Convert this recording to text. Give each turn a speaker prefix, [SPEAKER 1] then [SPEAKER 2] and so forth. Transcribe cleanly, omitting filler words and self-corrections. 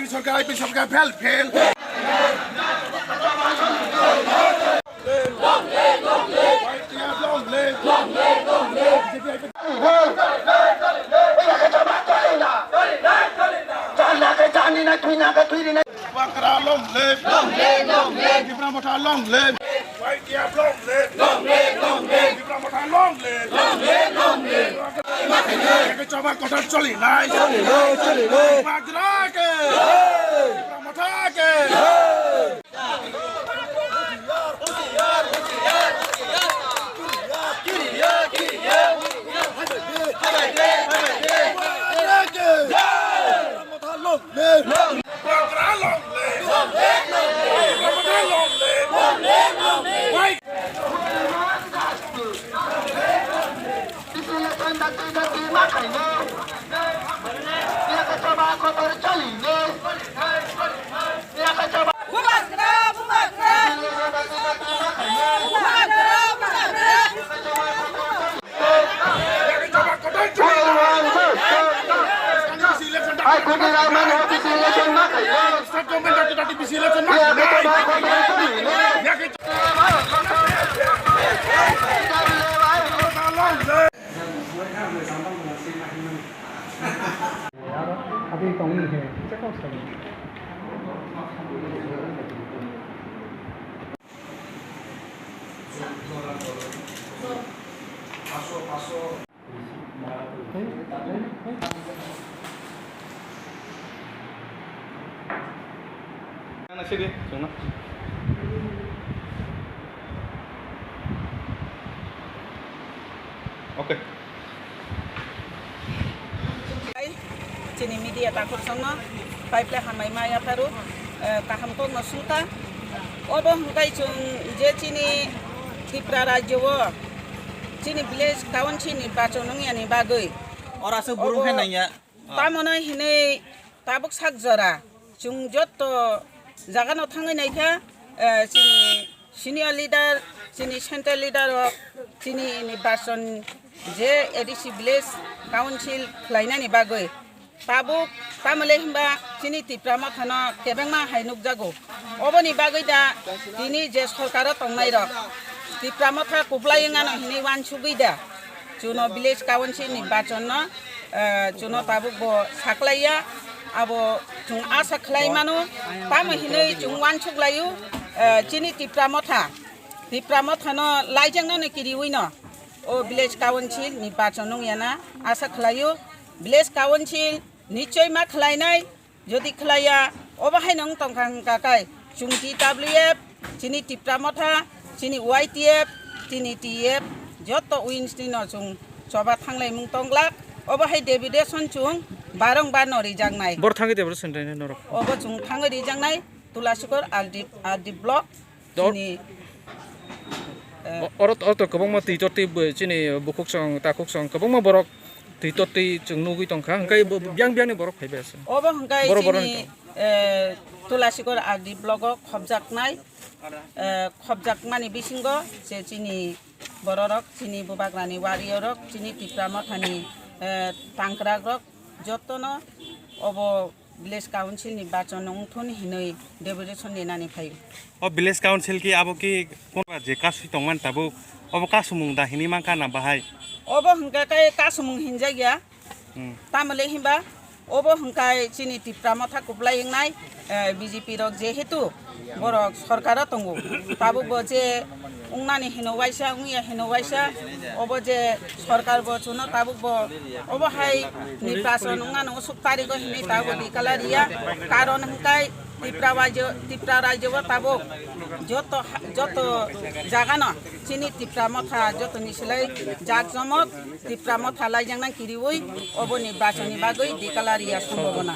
[SPEAKER 1] IP সরকার fail fail
[SPEAKER 2] জানি না তুই না তুই না
[SPEAKER 1] Bakra long live, Gibran Mota long live, White Cap long live, Gibran Mota long live, Coba kotor choli nai, Bakra ke, Gibran Mota ke.
[SPEAKER 3] अभी कमी है चेक आउट करें
[SPEAKER 4] Sige, sunod. Okay.
[SPEAKER 5] Sini media takut sana, pipeline hamai maya peru, kaham tu nasuta. Orang hinggai cung je sini di Prarajawa, sini village kawan sini baca nungi ani bagai.
[SPEAKER 4] Orang seburu kan nanya.
[SPEAKER 5] Tamana hini tabuk sakjara, cung jatuh jagan otang ini kah, sini senior leader, sini central leader, sini ini bason je edisi village council lainnya ni bagai. Tabuk tamale himba sini tiprama thana kebengma hainuk jago oboni bagai da ini je sarkar tongnai rok tiprama tha kuplayenga no hini wan sugida juno village council ni bachonna juno tabuk bo saklaiya abo jung asa khlai manu tam hini jung wan suglayu sini tiprama thana laijang no kiri wino o village council ni bachonung yana asa khlayu village council নিশ্চয় মা খেলাই নাই যদি খেলাইয়া অবাহাই নং টংখাং কাকাই চুংটি WF চিনি টিপ্রা মথা চিনি YTF চিনি TF যত উইন্সনি নচুং সবা থাংলাই মুং টংলাক অবাহাই ডেভিডেশন চুং বারং বার নরি জাংনাই
[SPEAKER 4] Bor thangi debro sendai norok.
[SPEAKER 5] অব চুং থাংই রি জাংনাই তুলাসিকর আলডি ব্লক চিনি
[SPEAKER 4] Orot kabang ma titoti chini bukuk song takuk song kabang ma borok titoti chung nugui tongkha hangkai biang ni borok phaibe ase.
[SPEAKER 5] অব হংকাই চিনি তুলাসিকর আলডি ব্লক খবজাকমানি বিসিঙ্গ যে চিনি বড়রক চিনি বুবাগ্রানি ওয়ারিয়রক চিনি টিপ্রা মথানি টাংক্রাগরক যতন অব ভিলেজ কাউন্সিল नि बाचन उठुन हिनै डेपुटेशन नेनानि फाइ
[SPEAKER 6] अब विलेज काउन्सिल की अब की कोन जे कासु तंगमान ताबो अब कासुमुं दा हिनि मांका ना बाहाय
[SPEAKER 5] अब हंकाय कासुमुं हिनजाया तामले हिबा अब हंकाय चिनि टिप्रा मथा कुप्लायनाय बीजेपी रक जेहेतु बरक सरकार तंगो ताबो बजे उंनानि हिनवाइसा उंया हिनवाइसा अब जे सरकार बचुनो ताबो ब अब हाय निर्वाचन उंगानो सुक्तारिको हिनि ताबो दिकालारिया कारण हंकाय टिप्रा राज्य ताबो যত জায়গা না চিনি টিপ্রা মথা যত নিসলাই জাকজমক টিপ্রা মথা লাইজাং না কিরিউই অব নির্বাচনী বাগৈ দিকালারিয়া সম্ভাবনা